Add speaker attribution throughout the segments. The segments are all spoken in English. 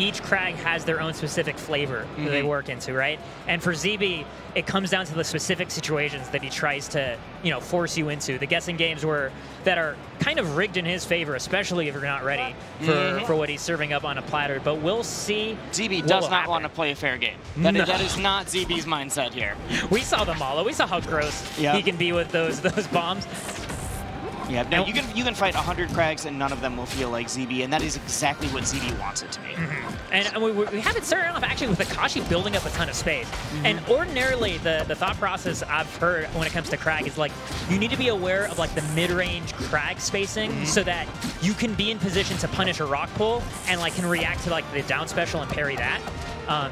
Speaker 1: each Kragg has their own specific flavor that they work into, right? And for ZeeBee, it comes down to the specific situations that he tries to, you know, force you into. The guessing games that are kind of rigged in his favor, especially if you're not ready for what he's serving up on a platter. But we'll see.
Speaker 2: ZeeBee does not want to play a fair game. That is not ZeeBee's mindset here.
Speaker 1: We saw the Mala. We saw how gross he can be with those bombs.
Speaker 2: Yeah, no, you can fight 100 Kraggs and none of them will feel like ZeeBee, and that is exactly what ZeeBee wants it to be.
Speaker 1: And we have it started off actually with Akashi building up a ton of space. And ordinarily, the thought process I've heard when it comes to Kragg is like, you need to be aware of like the mid-range Kragg spacing so that you can be in position to punish a rock pull and like can react to like the down special and parry that.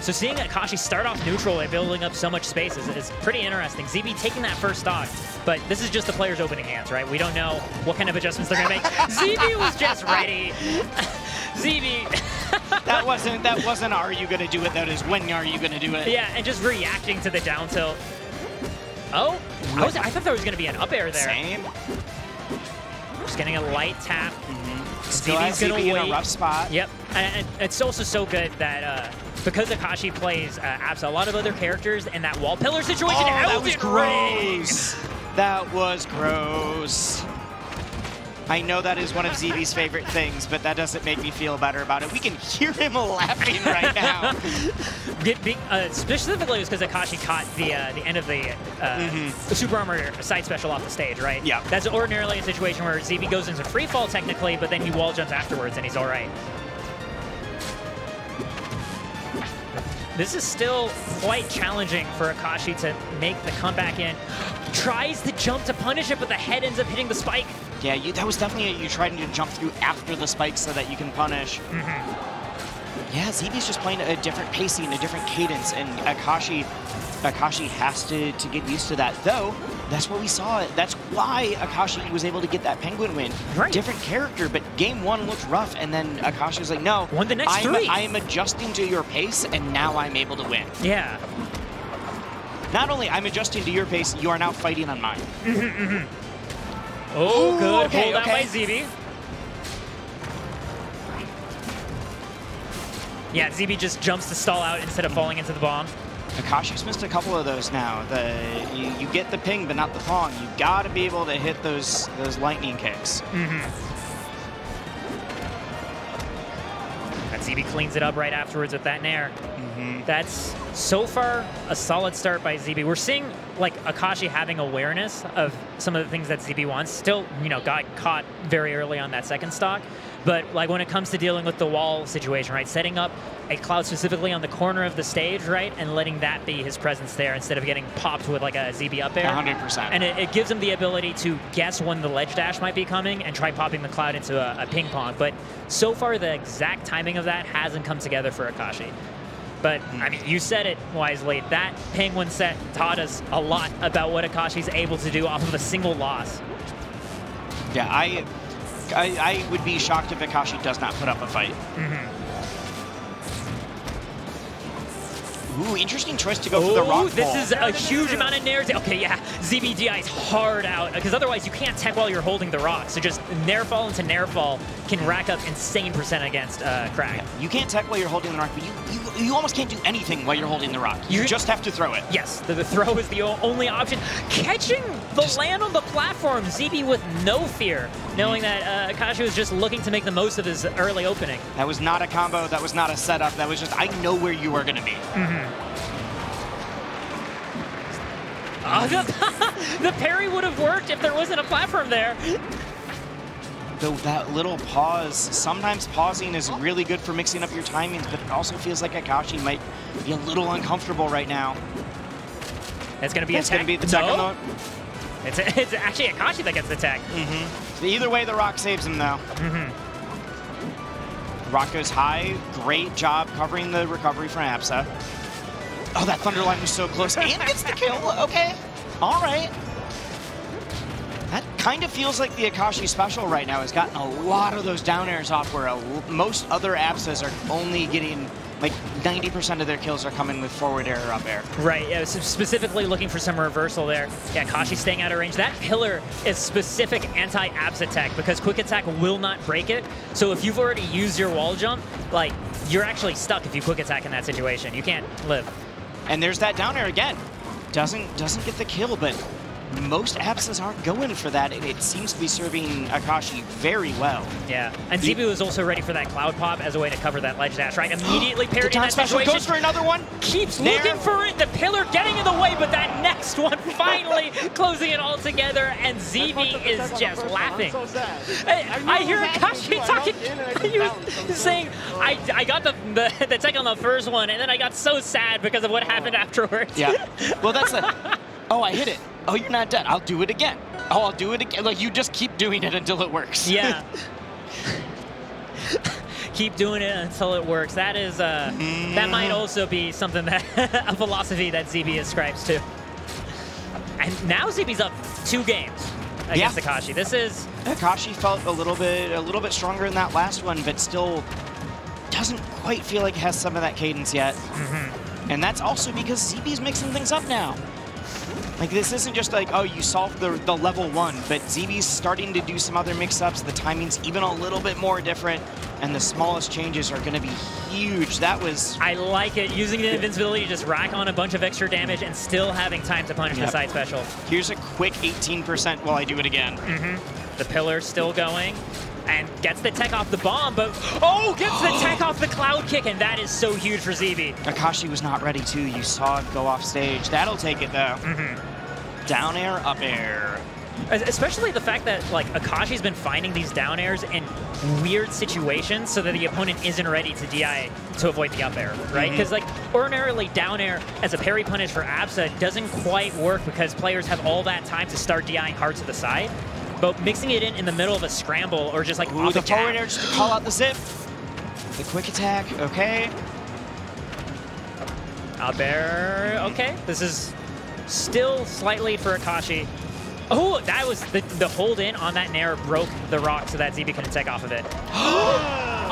Speaker 1: So seeing Akashi start off neutral and building up so much space is pretty interesting. ZeeBee taking that first stock, but this is just the player's opening hands, right? We don't know what kind of adjustments they're going to make. ZeeBee was just ready. ZeeBee.
Speaker 2: that wasn't are you going to do it, that is when are you going to do it.
Speaker 1: Yeah, and just reacting to the down tilt. Oh, I thought there was going to be an up air there.
Speaker 2: Same.
Speaker 1: Just getting a light tap.
Speaker 2: ZeeBee's going to wait. In a rough spot.
Speaker 1: Yep, and it's also so good that because Akashi plays Absa, a lot of other characters in that wall pillar situation.
Speaker 2: Oh, that was gross. That was gross. I know that is one of ZeeBee's favorite things, but that doesn't make me feel better about it. We can hear him laughing right now.
Speaker 1: Specifically, it was because Akashi caught the end of the Super Armor side special off the stage, right?
Speaker 2: Yeah.
Speaker 1: That's ordinarily a situation where ZeeBee goes into free fall technically, but then he wall jumps afterwards and he's all right. This is still quite challenging for Akashi to make the comeback in. Tries to jump to punish it, but the head ends up hitting the spike.
Speaker 2: Yeah, that was definitely you trying to jump through after the spike so that you can punish. Yeah, ZeeBee's just playing a different pacing, a different cadence, and Akashi has to get used to that. Though, that's what we saw. That's why Akashi was able to get that Penguin win.
Speaker 1: Right.
Speaker 2: Different character, but game one looked rough, and then Akashi was like, no,
Speaker 1: won the next three.
Speaker 2: I am adjusting to your pace, and now I'm able to win.
Speaker 1: Yeah.
Speaker 2: Not only I'm adjusting to your pace, you are now fighting on mine.
Speaker 1: Oh,
Speaker 2: ooh,
Speaker 1: good.
Speaker 2: Okay,
Speaker 1: Hold out by ZeeBee. Yeah, ZeeBee just jumps to stall out instead of falling into the bomb.
Speaker 2: Akashi's missed a couple of those now. You get the ping, but not the thong. You got to be able to hit those lightning kicks.
Speaker 1: And ZeeBee cleans it up right afterwards with that nair. That's so far a solid start by ZeeBee. We're seeing like Akashi having awareness of some of the things that ZeeBee wants. Still, you know, got caught very early on that second stock. But like when it comes to dealing with the wall situation, right, setting up a cloud specifically on the corner of the stage, right, and letting that be his presence there instead of getting popped with like a ZeeBee up air.
Speaker 2: 100%.
Speaker 1: And it gives him the ability to guess when the ledge dash might be coming and try popping the cloud into a ping pong. But so far, the exact timing of that hasn't come together for Akashi. But, I mean, you said it wisely. That Penguin set taught us a lot about what Akashi's able to do off of a single loss.
Speaker 2: Yeah, I would be shocked if Akashi does not put up a fight. Ooh, interesting choice to go for the rock
Speaker 1: this
Speaker 2: ball.
Speaker 1: is a huge amount of nairs. Okay, yeah, ZeeBee DI's hard out, because otherwise you can't tech while you're holding the rock. So just nair fall into nair fall can rack up insane percent against Kragg.
Speaker 2: Yeah, you can't tech while you're holding the rock, but you almost can't do anything while you're holding the rock. You just have to throw it.
Speaker 1: Yes, the throw is the only option. Catching the land on the platform, ZeeBee with no fear, knowing that Akashi was just looking to make the most of his early opening.
Speaker 2: That was not a combo, that was not a setup, that was just, I know where you are going to be.
Speaker 1: The parry would have worked if there wasn't a platform there.
Speaker 2: Though that little pause, sometimes pausing is really good for mixing up your timings, but it also feels like Akashi might be a little uncomfortable right now.
Speaker 1: It's going to be a tech.
Speaker 2: It's going to be the tech on
Speaker 1: the... It's actually Akashi that gets the tech.
Speaker 2: Either way, the rock saves him, though. Rock goes high. Great job covering the recovery from Absa. Oh, that Thunderline was so close. And gets the kill. Okay. All right. That kind of feels like the Akashi special right now has gotten a lot of those down airs off where most other Absas are only getting like 90% of their kills are coming with forward air or up air.
Speaker 1: Right, yeah, so specifically looking for some reversal there. Yeah, Akashi staying out of range. That pillar is specific anti-Absa tech because quick attack will not break it. So if you've already used your wall jump, like you're actually stuck if you quick attack in that situation. You can't live.
Speaker 2: And there's that down air again. Doesn't get the kill, but most Absas aren't going for that. It seems to be serving Akashi very well.
Speaker 1: Yeah, and ZeeBee was also ready for that cloud pop as a way to cover that ledge dash, right? Immediately parried in that situation.
Speaker 2: Goes for another one.
Speaker 1: Keeps looking for it. The pillar getting in the way, but that next one finally closing it all together, and ZeeBee is just laughing. I hear Akashi talking. He was saying, I got the tech on the first one, and then I got so sad because of what happened afterwards.
Speaker 2: Yeah, well, that's the... Oh, I hit it. Oh, you're not dead. I'll do it again. Oh, I'll do it again. Like, you just keep doing it until it works.
Speaker 1: Yeah. Keep doing it until it works. That is, that might also be something that, a philosophy that ZeeBee ascribes to. And now ZeeBee's up 2 games against Akashi. This is...
Speaker 2: Akashi felt a little bit stronger in that last one, but still doesn't quite feel like it has some of that cadence yet. And that's also because ZeeBee's mixing things up now. Like, this isn't just like, oh, you solved the level 1, but ZeeBee's starting to do some other mix-ups. The timing's even a little bit more different, and the smallest changes are going to be huge. That was...
Speaker 1: I like it. Using the invincibility to just rack on a bunch of extra damage and still having time to punish the side special.
Speaker 2: Here's a quick 18% while I do it again.
Speaker 1: The pillar still going. And gets the tech off the bomb, but gets the tech off the cloud kick, and that is so huge for ZeeBee.
Speaker 2: Akashi was not ready too. You saw it go off stage. That'll take it though. Down air, up air.
Speaker 1: Especially the fact that like Akashi's been finding these down airs in weird situations so that the opponent isn't ready to DI to avoid the up air, right? Because like ordinarily down air as a parry punish for Absa doesn't quite work because players have all that time to start DIing hard to the side. But mixing it in the middle of a scramble or just like off
Speaker 2: the forward air just to call out the zip. The quick attack, okay.
Speaker 1: Up air, okay. This is still slightly for Akashi. Oh, that was the hold in on that nair broke the rock so that ZeeBee couldn't take off of it.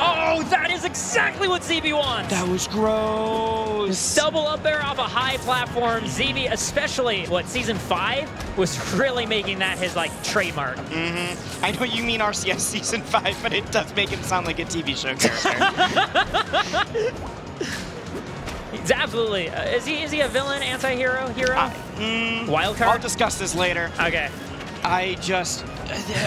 Speaker 1: Oh, that is exactly what ZeeBee wants.
Speaker 2: That was gross.
Speaker 1: Double up there off a high platform. ZeeBee, especially Season 5, was really making that his like trademark.
Speaker 2: I know you mean RCS Season 5, but it does make him sound like a TV show character.
Speaker 1: He's absolutely. Is he a villain, anti-hero, hero? Wild card?
Speaker 2: I'll discuss this later.
Speaker 1: Okay.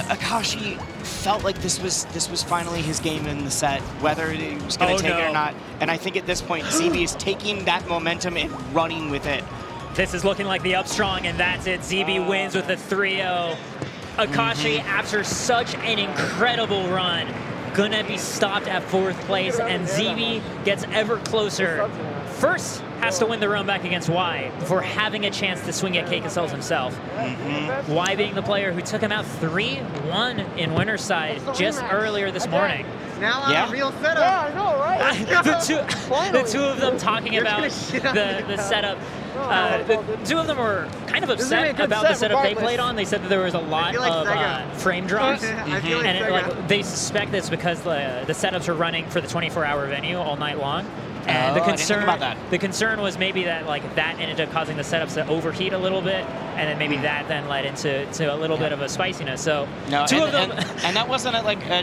Speaker 2: Akashi felt like this was finally his game in the set, whether he was going to take it or not. And I think at this point, ZeeBee is taking that momentum and running with it.
Speaker 1: This is looking like the up strong, and that's it. ZeeBee wins with a 3-0. Akashi, after such an incredible run, gonna be stopped at 4th place, and ZeeBee gets ever closer. First, has to win the run back against Y before having a chance to swing at KCSLs himself. Y being the player who took him out 3-1 in winner's side just earlier this morning.
Speaker 3: Now I'm a real setup. Yeah, I know, right?
Speaker 1: the two of them talking about the setup. The two of them were kind of upset about the setup they played on. They said that there was a lot of frame drops, and they suspect it's because the setups are running for the 24-hour venue all night long. And the concern was maybe that that ended up causing the setups to overheat a little bit, and then maybe that then led into a little bit of a spiciness. So
Speaker 2: no, and that wasn't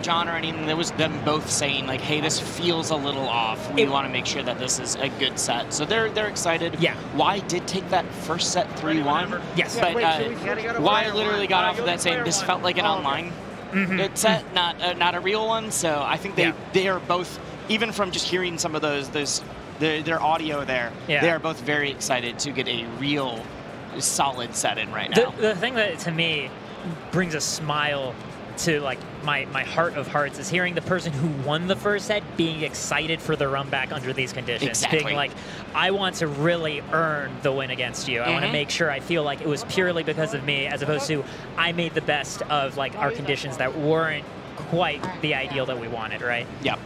Speaker 2: John or anything. That was them both saying like, "Hey, this feels a little off. We want to make sure that this is a good set." So they're excited.
Speaker 1: Yeah.
Speaker 2: Y did take that first set 3-1.
Speaker 1: Yes.
Speaker 2: But Y literally got off of that saying this felt like an online set, not a real one. So I think they are both. Even from just hearing some of their audio there, they are both very excited to get a real solid set in right now.
Speaker 1: The thing that, to me, brings a smile to my heart of hearts is hearing the person who won the first set being excited for the run back under these conditions.
Speaker 2: Exactly.
Speaker 1: Being like, I want to really earn the win against you. I want to make sure I feel like it was purely because of me, as opposed to I made the best of our conditions that weren't quite the ideal that we wanted, right?
Speaker 2: Yep.